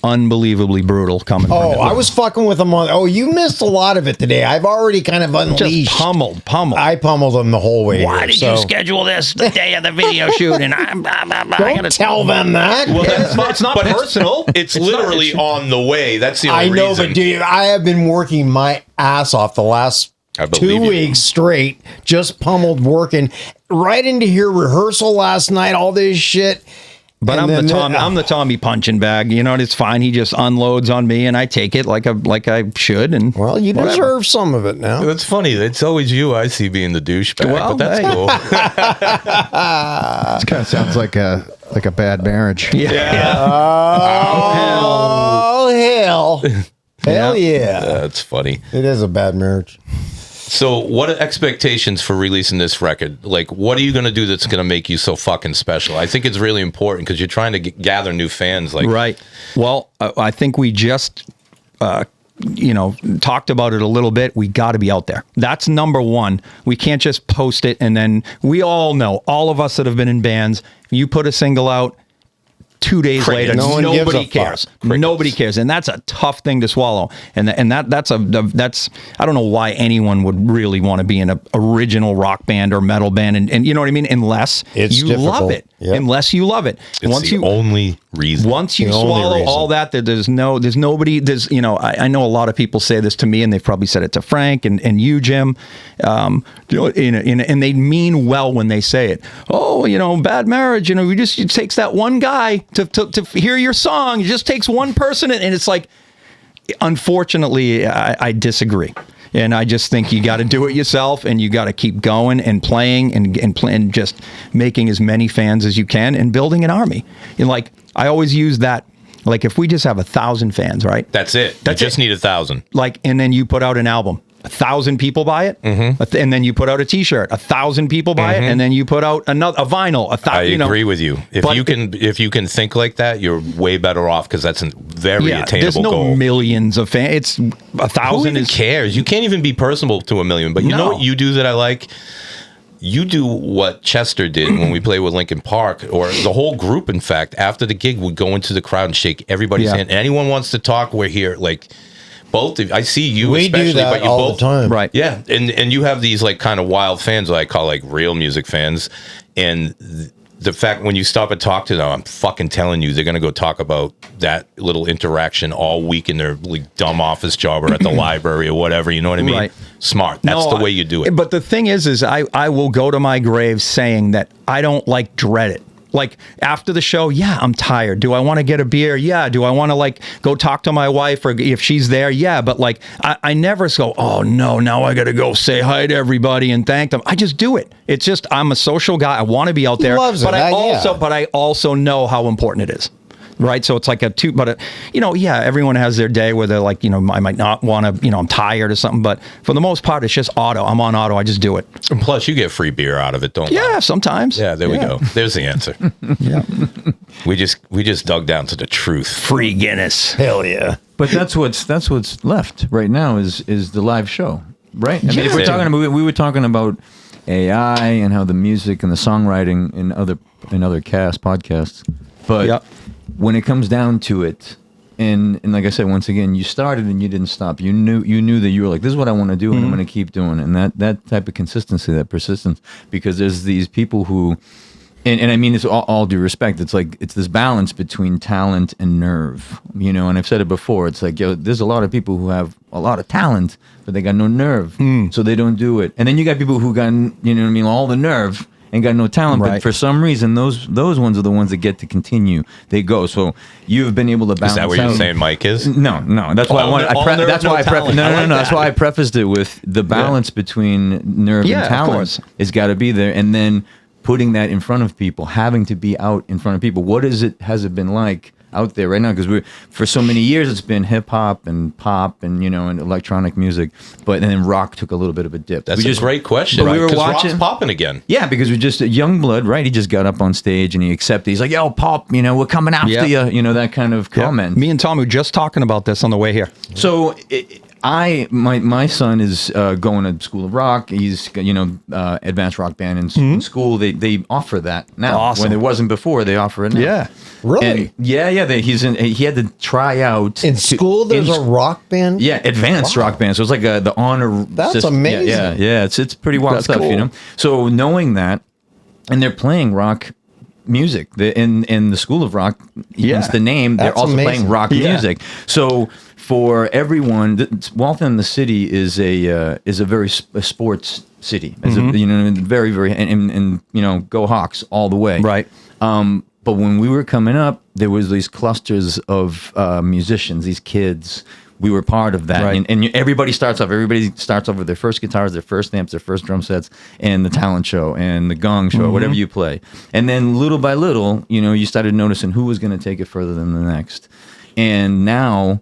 Speaker 3: unbelievably brutal coming from it.
Speaker 4: I was fucking with him you missed a lot of it today. I've already kind of unleashed.
Speaker 3: Just pummeled.
Speaker 4: I pummeled him the whole way.
Speaker 3: Why did you schedule this the day of the video shoot? And
Speaker 4: don't tell them that.
Speaker 3: Well, it's not personal.
Speaker 2: It's literally on the way. That's the only reason.
Speaker 4: I know, but dude, I have been working my ass off the last 2 weeks straight, just pummeled working right into here, rehearsal last night, all this shit.
Speaker 3: But I'm the Tommy punching bag. It's fine. He just unloads on me, and I take it like I should. And
Speaker 4: you deserve some of it now.
Speaker 2: It's funny. It's always you I see being the douchebag. Well, but that's cool.
Speaker 1: This kind of sounds like a bad marriage.
Speaker 3: Yeah.
Speaker 4: Oh hell! Hell yeah!
Speaker 2: That's funny.
Speaker 4: It is a bad marriage.
Speaker 2: So what are expectations for releasing this record? Like, what are you going to do that's going to make you so fucking special? I think it's really important because you're trying to gather new fans.
Speaker 3: Right. Well, I think we just, talked about it a little bit. We got to be out there. That's number one. We can't just post it. And then we all know, all of us that have been in bands, you put a single out, 2 days later,
Speaker 4: No one gives
Speaker 3: nobody
Speaker 4: a fuck.
Speaker 3: cares. Nobody cares, and that's a tough thing to swallow. And that's I don't know why anyone would really want to be in an original rock band or metal band, and you know what I mean, unless
Speaker 4: It's
Speaker 3: you
Speaker 4: difficult.
Speaker 3: love it.
Speaker 4: Yep.
Speaker 3: Unless you love it.
Speaker 2: It's the only reason.
Speaker 3: Once you
Speaker 4: The only
Speaker 3: swallow
Speaker 4: reason.
Speaker 3: all that, there's nobody. You know, I know a lot of people say this to me, and they've probably said it to Frank and you, Jim. You know, and they mean well when they say it. Oh, you know, bad marriage. You know, it takes that one guy to hear your song. It just takes one person, and it's like, unfortunately, I disagree. And I just think you got to do it yourself, and you got to keep going and playing and just making as many fans as you can and building an army. And like, I always use that, like, if we just have 1,000 fans, right?
Speaker 2: That's it.
Speaker 3: That's
Speaker 2: you just
Speaker 3: it.
Speaker 2: need 1,000.
Speaker 3: Like, and then you put out an album. 1,000 people buy it, and then you put out a T-shirt. 1,000 people buy it, and then you put out a vinyl.
Speaker 2: I agree with you. If you can think like that, you're way better off, because that's a very attainable
Speaker 3: there's no
Speaker 2: goal.
Speaker 3: millions of fans. It's 1,000
Speaker 2: Who even cares? You can't even be personable to a million. But you know what you do that I like? You do what Chester did when we played with Linkin Park, or the whole group, in fact. After the gig, would go into the crowd and shake everybody's hand. Anyone wants to talk, we're here. Like, both of I see you
Speaker 4: We
Speaker 2: especially,
Speaker 4: do that
Speaker 2: but you
Speaker 4: all
Speaker 2: both,
Speaker 4: the time.
Speaker 3: Right.
Speaker 2: Yeah, and you have these like kind of wild fans that I call like real music fans, and the fact when you stop and talk to them, I'm fucking telling you, they're gonna go talk about that little interaction all week in their like dumb office job or at the library or whatever. You know what I mean?
Speaker 3: Right.
Speaker 2: Smart. That's the way you do it.
Speaker 3: But the thing is I will go to my grave saying that I don't like dread it. Like, after the show, yeah, I'm tired. Do I want to get a beer? Yeah. Do I want to like go talk to my wife, or if she's there? Yeah. But like, I never go, oh no, now I got to go say hi to everybody and thank them. I just do it. It's just, I'm a social guy. I want to be out there.
Speaker 4: loves
Speaker 3: but
Speaker 4: it.
Speaker 3: But I also know how important it is. Right. So it's like you know, yeah, everyone has their day where they're like, you know, I might not want to, you know, I'm tired or something. But for the most part, it's just auto. I'm on auto. I just do it.
Speaker 2: And plus, you get free beer out of it, don't you?
Speaker 3: Yeah, sometimes.
Speaker 2: Yeah, there we go. There's the answer.
Speaker 3: Yeah.
Speaker 2: We just dug down to the truth.
Speaker 3: Free Guinness.
Speaker 4: Hell yeah.
Speaker 5: But that's what's left right now is the live show, right? I mean, if
Speaker 2: Yeah.
Speaker 5: we're talking about, we were talking about AI and how the music and the songwriting in other podcasts, but
Speaker 3: Yep.
Speaker 5: when it comes down to it, and like I said, once again, you started and you didn't stop. You knew that you were like, this is what I want to do, and I'm going to keep doing it. And that type of consistency, that persistence, because there's these people who. And I mean this all due respect. It's like it's this balance between talent and nerve, you know. And I've said it before. It's like, yo, there's a lot of people who have a lot of talent, but they got no nerve, so they don't do it. And then you got people who got, you know what I mean, all the nerve and got no talent,
Speaker 3: Right.
Speaker 5: but for some reason, those ones are the ones that get to continue. They go. So you've been able to balance.
Speaker 2: Is that what you're
Speaker 5: out.
Speaker 2: saying, Mike is?
Speaker 5: No. That's why I want. That's why I prefaced. No. That's why I prefaced it with the balance between nerve
Speaker 3: Yeah,
Speaker 5: and
Speaker 3: of
Speaker 5: talent.
Speaker 3: course.
Speaker 5: Has got to be there, and then putting that in front of people, having to be out in front of people. What has it been like out there right now? Because for so many years it's been hip hop and pop and, you know, and electronic music, but then rock took a little bit of a dip.
Speaker 2: That's a great question.
Speaker 5: But we were
Speaker 2: 'cause
Speaker 5: watching
Speaker 2: rock's popping again.
Speaker 5: Yeah, because we just Youngblood, right? He just got up on stage and he accepted. He's like, "Yo, Pop, you know, we're coming after
Speaker 3: Yeah.
Speaker 5: you," you know, that kind of comment.
Speaker 3: Me and Tom were just talking about this on the way here.
Speaker 5: So my son is going to School of Rock. He's advanced rock band in school. They offer that now.
Speaker 3: Awesome.
Speaker 5: When it wasn't before, they offer it now.
Speaker 3: Yeah.
Speaker 4: Really?
Speaker 5: And he had to try out
Speaker 4: In school, there's a rock band?
Speaker 5: Yeah, advanced rock band. So it's like the honor.
Speaker 4: That's
Speaker 5: system.
Speaker 4: amazing.
Speaker 5: Yeah. It's pretty wild
Speaker 3: That's
Speaker 5: stuff,
Speaker 3: cool.
Speaker 5: you know. So knowing that, and they're playing rock music in the School of Rock.
Speaker 3: Yeah.
Speaker 5: Hence the name. They're
Speaker 4: That's
Speaker 5: also
Speaker 4: amazing.
Speaker 5: playing rock
Speaker 3: Yeah.
Speaker 5: music. So for everyone, Waltham, the city, is a very sports city. As
Speaker 3: Mm-hmm.
Speaker 5: you know, very very and you know, go Hawks all the way.
Speaker 3: Right.
Speaker 5: But when we were coming up, there was these clusters of musicians, these kids. We were part of that,
Speaker 3: Right.
Speaker 5: and everybody starts off with their first guitars, their first amps, their first drum sets, and the talent show and the gong show, whatever you play. And then little by little, you know, you started noticing who was going to take it further than the next. And now,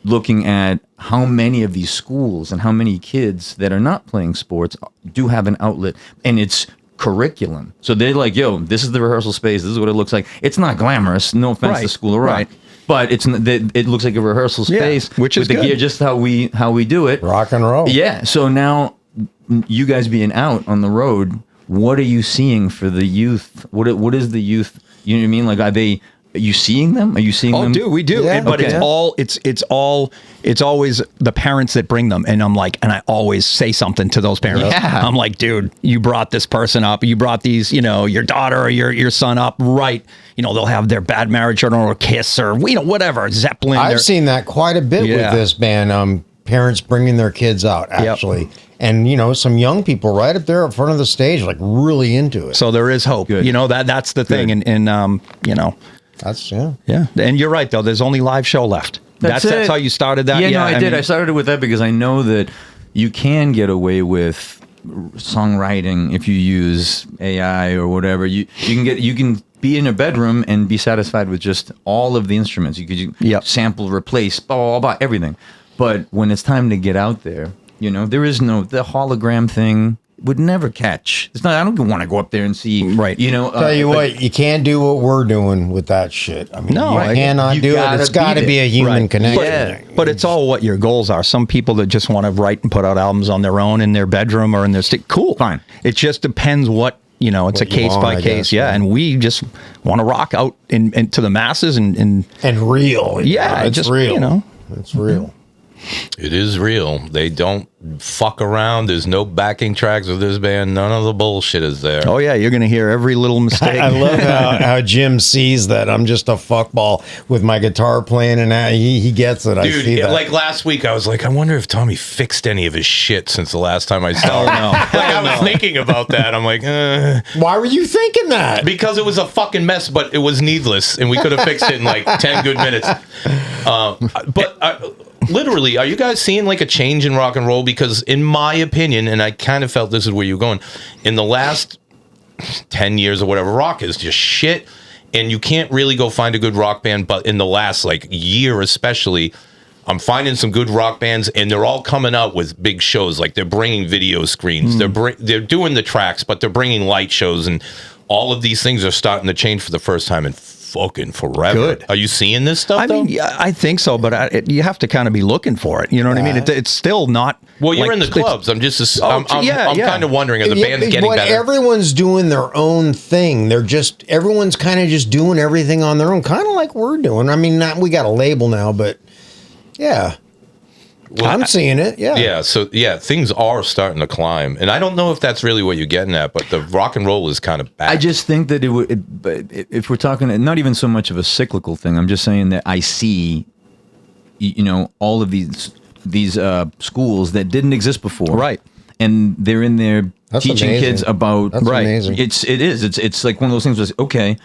Speaker 5: looking at how many of these schools and how many kids that are not playing sports do have an outlet, and it's curriculum. So they're like, yo, this is the rehearsal space. This is what it looks like. It's not glamorous. No offense to
Speaker 3: Right.
Speaker 5: School of Rock.
Speaker 3: Right.
Speaker 5: But it looks like a rehearsal
Speaker 3: Yeah,
Speaker 5: space,
Speaker 3: which is
Speaker 5: with the
Speaker 3: good.
Speaker 5: gear, just how we do it.
Speaker 4: Rock and roll.
Speaker 5: Yeah. So now, you guys being out on the road, what are you seeing for the youth? What is the youth? You know what I mean? Like, you seeing them? Are you seeing them?
Speaker 3: Oh, dude, we do.
Speaker 4: Yeah.
Speaker 3: But
Speaker 5: Okay.
Speaker 3: it's always the parents that bring them. And I'm like, and I always say something to those parents.
Speaker 5: Yeah.
Speaker 3: I'm like, dude, you brought this person up. You brought these, your daughter or your son up. Right. They'll have their bad marriage or Kiss or, whatever. Zeppelin.
Speaker 4: I've seen that quite a bit with this band. Parents bringing their kids out, actually. Yep. And, some young people right up there in front of the stage, like really into it.
Speaker 3: So there is hope.
Speaker 5: Good.
Speaker 3: That's the thing. And
Speaker 4: That's, yeah.
Speaker 3: Yeah. And you're right, though. There's only live show left. That's how you started that?
Speaker 5: Yeah, no, I did. I started with that because I know that you can get away with songwriting if you use AI or whatever. You can be in a bedroom and be satisfied with just all of the instruments. You could sample, replace, blah, blah, blah, everything. But when it's time to get out there, there is the hologram thing would never catch. It's not. I don't want to go up there and see.
Speaker 3: Right.
Speaker 4: Tell you what, you can't do what we're doing with that shit. I mean, you cannot do it. It's got to be a human connection.
Speaker 3: But it's all what your goals are. Some people that just want to write and put out albums on their own in their bedroom or in their stick. Cool.
Speaker 5: Fine.
Speaker 3: It just depends it's what a case by case. Yeah. And we just want to rock out to the masses and
Speaker 4: real.
Speaker 3: Yeah.
Speaker 4: It's
Speaker 3: just,
Speaker 4: real. It's real.
Speaker 2: It is real. They don't fuck around. There's no backing tracks with this band. None of the bullshit is there.
Speaker 3: Oh, yeah. You're going to hear every little mistake.
Speaker 4: I love how Jim sees that I'm just a fuckball with my guitar playing, and he gets it.
Speaker 2: Dude,
Speaker 4: I see that.
Speaker 2: like last week, I was like, I wonder if Tommy fixed any of his shit since the last time I saw him. I was thinking about that. I'm like,
Speaker 4: Why were you thinking that?
Speaker 2: Because it was a fucking mess, but it was needless, and we could have fixed it in like 10 good minutes. Literally, are you guys seeing like a change in rock and roll? Because in my opinion, and I kind of felt this is where you're going, in the last 10 years or whatever, rock is just shit, and you can't really go find a good rock band. But in the last like year especially, I'm finding some good rock bands, and they're all coming out with big shows. Like they're bringing video screens, they're doing the tracks, but they're bringing light shows, and all of these things are starting to change for the first time in fucking forever.
Speaker 3: Good.
Speaker 2: Are you seeing this stuff?
Speaker 3: I mean, yeah, I think so, but you have to kind of be looking for it. You know what I mean? It's still not.
Speaker 2: Well, you're in the clubs. I'm just. I'm kind of wondering, are the bands getting better?
Speaker 4: Everyone's doing their own thing. Everyone's kind of just doing everything on their own, kind of like we're doing. I mean, we got a label now, but yeah. Well, I'm seeing it, yeah.
Speaker 2: Yeah, so things are starting to climb, and I don't know if that's really what you're getting at, but the rock and roll is kind of back.
Speaker 5: I just think that if we're talking, not even so much of a cyclical thing. I'm just saying that I see, all of these schools that didn't exist before,
Speaker 3: right?
Speaker 5: And they're in there teaching kids about.
Speaker 4: That's amazing.
Speaker 5: It's like one of those things. Was okay.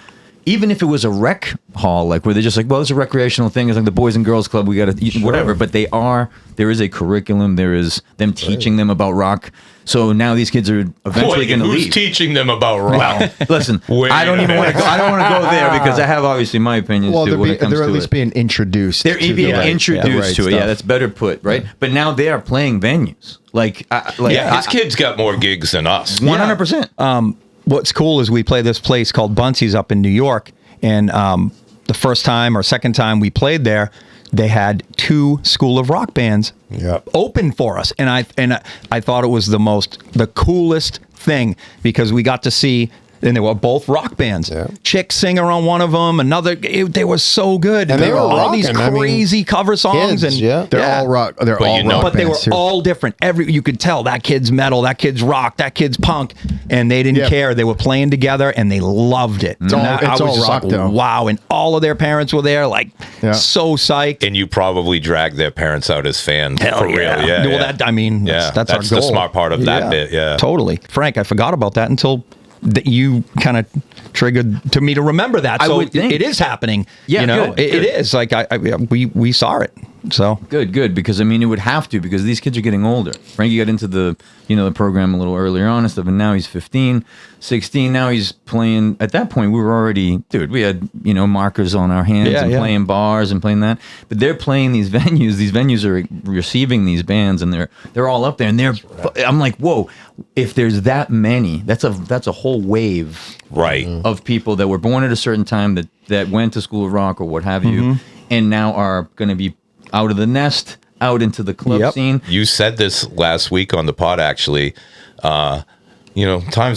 Speaker 5: Even if it was a rec hall, like where they're just like, well, it's a recreational thing. It's like the Boys and Girls Club. We got to whatever. But there is a curriculum. There is them teaching them about rock. So now these kids are eventually going to leave.
Speaker 2: Who's teaching them about rock?
Speaker 5: Well, listen, I don't even want to go. I don't want to go there because I have obviously my opinions.
Speaker 1: Well,
Speaker 5: to when it comes
Speaker 1: they're
Speaker 5: to
Speaker 1: at least being introduced.
Speaker 5: They're being introduced to it. Yeah, that's better put, right? But now they are playing venues.
Speaker 2: His kids got more gigs than us.
Speaker 5: 100%.
Speaker 3: What's cool is we play this place called Buncey's up in New York, and the first time or second time we played there, they had 2 School of Rock bands open for us, and I thought it was the coolest thing because we got to see. And they were both rock bands. Yeah. Chick singer on one of them, they were so good.
Speaker 4: And they were
Speaker 3: all
Speaker 4: rocking.
Speaker 3: These crazy cover songs,
Speaker 4: kids,
Speaker 3: and
Speaker 1: they're all rock. They're all rock
Speaker 3: but they were
Speaker 1: bands too.
Speaker 3: all different. You could tell that kid's metal, that kid's rock, that kid's punk, and they didn't care. They were playing together, and they loved it.
Speaker 1: It's all rock, though.
Speaker 3: Wow! And all of their parents were there, so psyched.
Speaker 2: And you probably dragged their parents out as fans.
Speaker 3: Hell
Speaker 2: for real. Yeah.
Speaker 3: Well, that's our goal.
Speaker 2: The smart part of that bit. Yeah,
Speaker 3: totally. Frank, I forgot about that until that you kind of triggered to me to remember that. So it is happening. Yeah, it is. Like we saw it. So
Speaker 5: good because I mean it would have to because these kids are getting older. Frankie got into the the program a little earlier on and stuff, and now he's 15, 16. Now he's playing. At that point, we were already we had markers on our hands and playing bars and playing that. But they're playing these venues. These venues are receiving these bands, and they're all up there. And I'm like, whoa! If there's that many, that's a whole wave,
Speaker 2: right,
Speaker 5: of people that were born at a certain time that went to School of Rock or what have you, and now are going to be out of the nest, out into the club scene.
Speaker 2: You said this last week on the pod, actually. Times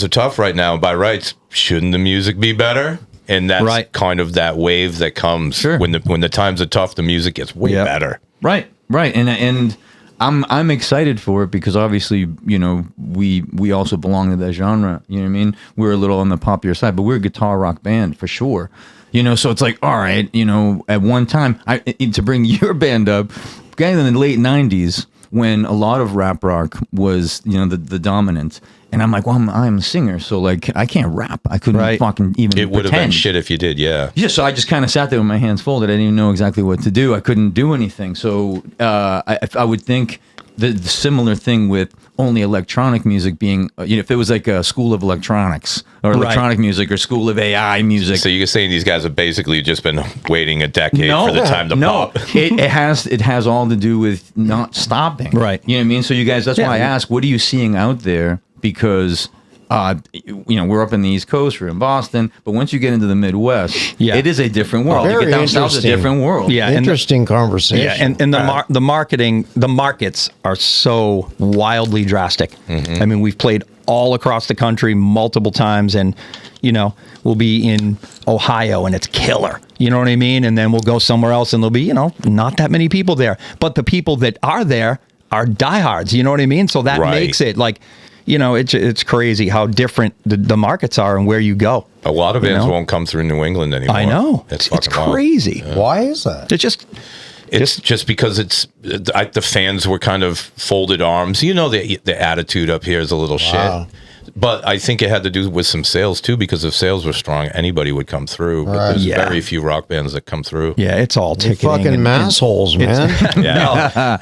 Speaker 2: are tough right now. By rights, shouldn't the music be better? And that's kind of that wave that comes when the times are tough, the music gets way better.
Speaker 5: Right. And I'm excited for it because obviously, you know, we also belong to that genre. You know what I mean? We're a little on the popular side, but we're a guitar rock band for sure. You know, so it's like, all right, you know, at one time, to bring your band up, in the late 90s, when a lot of rap rock was, you know, the dominant. And I'm like, well, I'm a singer, so like I can't rap. I couldn't fucking even.
Speaker 2: It would have been shit if you did, yeah.
Speaker 5: Yeah, so I just kind of sat there with my hands folded. I didn't even know exactly what to do. I couldn't do anything. So I would think the similar thing with only electronic music being, you know, if it was like a school of electronics or electronic music or school of AI music.
Speaker 2: So you're saying these guys have basically just been waiting a decade for the time to pop.
Speaker 5: it has all to do with not stopping.
Speaker 3: Right.
Speaker 5: You know what I mean? So you guys, that's why I ask, what are you seeing out there? Because you know, we're up in the East Coast, we're in Boston, but once you get into the Midwest, it is a different world.
Speaker 4: Very
Speaker 5: you get down south, it's a different world.
Speaker 3: Yeah,
Speaker 4: interesting conversation.
Speaker 3: Yeah, and the markets are so wildly drastic. I mean, we've played all across the country multiple times, and you know, we'll be in Ohio and it's killer. You know what I mean? And then we'll go somewhere else and there'll be, you know, not that many people there, but the people that are there are diehards. You know what I mean? So that makes it like, you know, it's crazy how different the markets are and where you go.
Speaker 2: A lot of bands won't come through New England anymore.
Speaker 3: I know.
Speaker 2: It's
Speaker 3: crazy.
Speaker 2: Yeah.
Speaker 4: Why is that?
Speaker 2: It's just because the fans were kind of folded arms. You know, the attitude up here is a little shit. But I think it had to do with some sales too, because if sales were strong, anybody would come through. But there's very few rock bands that come through.
Speaker 3: Yeah, it's all ticketing.
Speaker 4: Fucking massholes, man.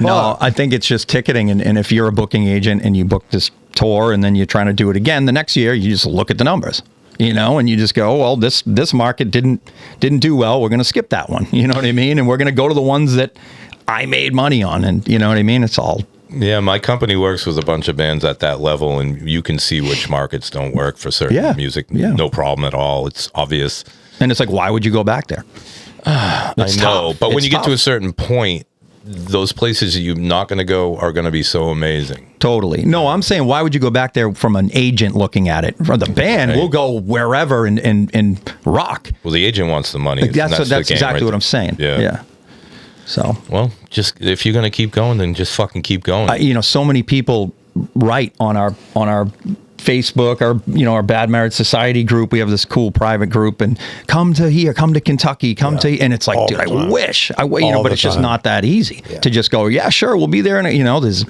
Speaker 3: No, I think it's just ticketing. And if you're a booking agent and you book this tour and then you're trying to do it again the next year, you just look at the numbers, you know, and you just go, well, this market didn't do well. We're going to skip that one. You know what I mean? And we're going to go to the ones that I made money on. And you know what I mean? It's all.
Speaker 2: Yeah, my company works with a bunch of bands at that level, and you can see which markets don't work for certain music. Yeah. No problem at all. It's obvious.
Speaker 3: And it's like, why would you go back there?
Speaker 2: I know, but when you get to a certain point, those places you're not going to go are going to be so amazing.
Speaker 3: Totally. No, I'm saying, why would you go back there from an agent looking at it? For the band, we'll go wherever and rock.
Speaker 2: Well, the agent wants the money.
Speaker 3: That's exactly what I'm saying. Yeah. So,
Speaker 2: well, just if you're going to keep going, then just fucking keep going.
Speaker 3: You know, so many people write on our Facebook, our Bad Marriage Society group. We have this cool private group, and come to here, come to Kentucky, and it's like, all dude, I wish, but it's just not that easy to just go, yeah, sure, we'll be there. And you know, there's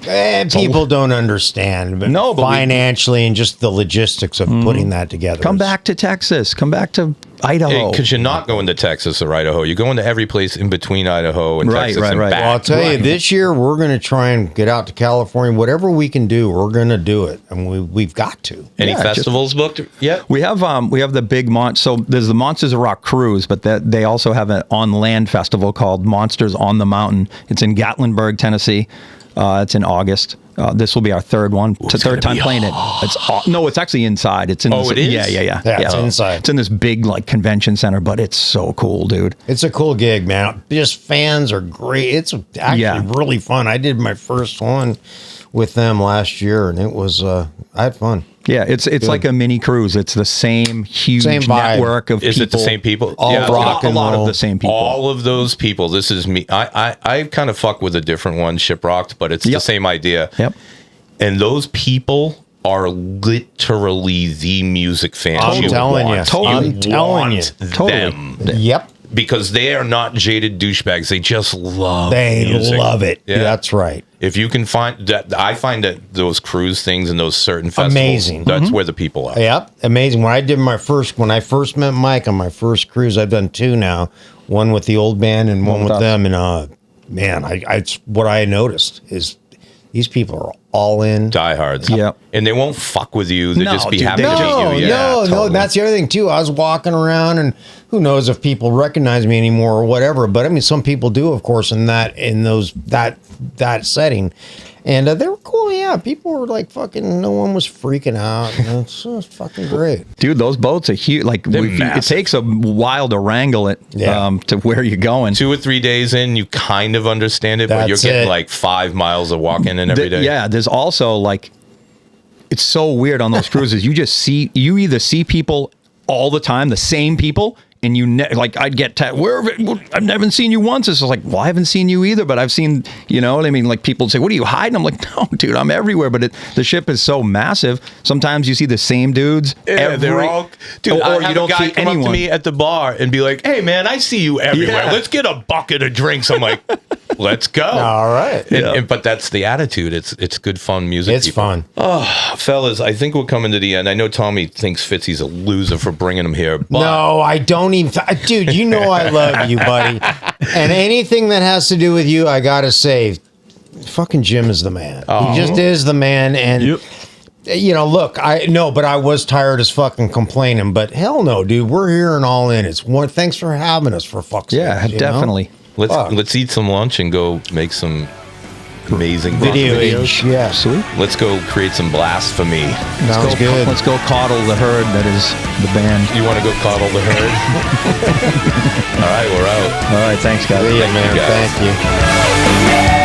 Speaker 4: people don't understand, but financially and just the logistics of putting that together.
Speaker 3: Come back to Texas, come back to Idaho.
Speaker 2: Because you're not going to Texas or Idaho. You're going to every place in between Idaho and Texas and back.
Speaker 4: Well, I'll tell you, this year we're going to try and get out to California. Whatever we can do, we're going to do it, and we've got to.
Speaker 2: Any festivals booked yet?
Speaker 3: We have the big so there's the Monsters of Rock cruise, but they also have an on land festival called Monsters on the Mountain. It's in Gatlinburg, Tennessee. It's in August. This will be our third one. It's the third time playing it. It's actually inside. It's in.
Speaker 2: It is.
Speaker 3: Yeah.
Speaker 4: It's inside.
Speaker 3: It's in this big like convention center, but it's so cool, dude.
Speaker 4: It's a cool gig, man. Just fans are great. It's actually really fun. I did my first one with them last year, and it was I had fun.
Speaker 3: Yeah, it's like a mini cruise. It's the same huge network of people.
Speaker 2: Is it the same people?
Speaker 3: All rock and roll. A lot of the same people.
Speaker 2: All of those people. This is me. I kind of fuck with a different one, Shiprocked, but it's the same idea.
Speaker 3: Yep.
Speaker 2: And those people are literally the music fans.
Speaker 4: I'm telling you.
Speaker 2: Them.
Speaker 4: Yep.
Speaker 2: Because they are not jaded douchebags. They just love
Speaker 4: music. Love it.
Speaker 2: Yeah.
Speaker 4: That's right.
Speaker 2: If you can find that, I find that those cruise things and those certain festivals,
Speaker 4: amazing.
Speaker 2: That's where the people are.
Speaker 4: Yep, amazing. When I first met Mike on my first cruise, I've done two now. One with the old band and one with them. And man, it's what I noticed is these people are all in.
Speaker 2: Diehards.
Speaker 3: Yep.
Speaker 2: And they won't fuck with you. They'll just be happy to meet you.
Speaker 4: No. That's the other thing too. I was walking around, and who knows if people recognize me anymore or whatever. But I mean, some people do, of course, in that setting. And they were cool, yeah. People were like fucking, no one was freaking out. It's fucking great.
Speaker 3: Dude, those boats are huge. Like, it takes a while to wrangle it to where you're going.
Speaker 2: 2 or 3 days in, you kind of understand it, but you're getting like 5 miles of walking in every day.
Speaker 3: Yeah, there's also like, it's so weird on those cruises. You either see people all the time, the same people, and like I'd get I've never seen you once. It's like, well, I haven't seen you either, but I've seen, you know what I mean? Like people say, what are you hiding? I'm like, no, dude, I'm everywhere. But the ship is so massive. Sometimes you see the same dudes.
Speaker 2: Yeah, they're all, dude.
Speaker 3: Or
Speaker 2: I
Speaker 3: you don't
Speaker 2: a guy
Speaker 3: see
Speaker 2: come
Speaker 3: anyone.
Speaker 2: up to me at the bar and be like, "Hey, man, I see you everywhere.
Speaker 3: Yeah.
Speaker 2: Let's get a bucket of drinks." I'm like, "Let's go."
Speaker 4: All right.
Speaker 2: But that's the attitude. It's good, fun music.
Speaker 4: It's fun.
Speaker 2: Oh, fellas, I think we're coming to the end. I know Tommy thinks Fitzy's a loser for bringing him here. But
Speaker 4: No, I don't even. Dude, you know I love you, buddy. And anything that has to do with you, I gotta say, fucking Jim is the man. He just is the man. And you know, look, I was tired as fucking complaining. But hell no, dude, we're here and all in. It's one. Thanks for having us, for fuck's sake.
Speaker 3: Yeah, definitely.
Speaker 2: let's eat some lunch and go make some amazing
Speaker 4: videos. Yeah,
Speaker 3: sweet.
Speaker 2: Let's go create some blasphemy.
Speaker 4: Sounds good.
Speaker 3: Let's go coddle the herd that is the band.
Speaker 2: You want to go coddle the herd? All right, we're out.
Speaker 3: All right, thanks, guys.
Speaker 4: Yeah, man.
Speaker 2: you guys.
Speaker 4: Thank you.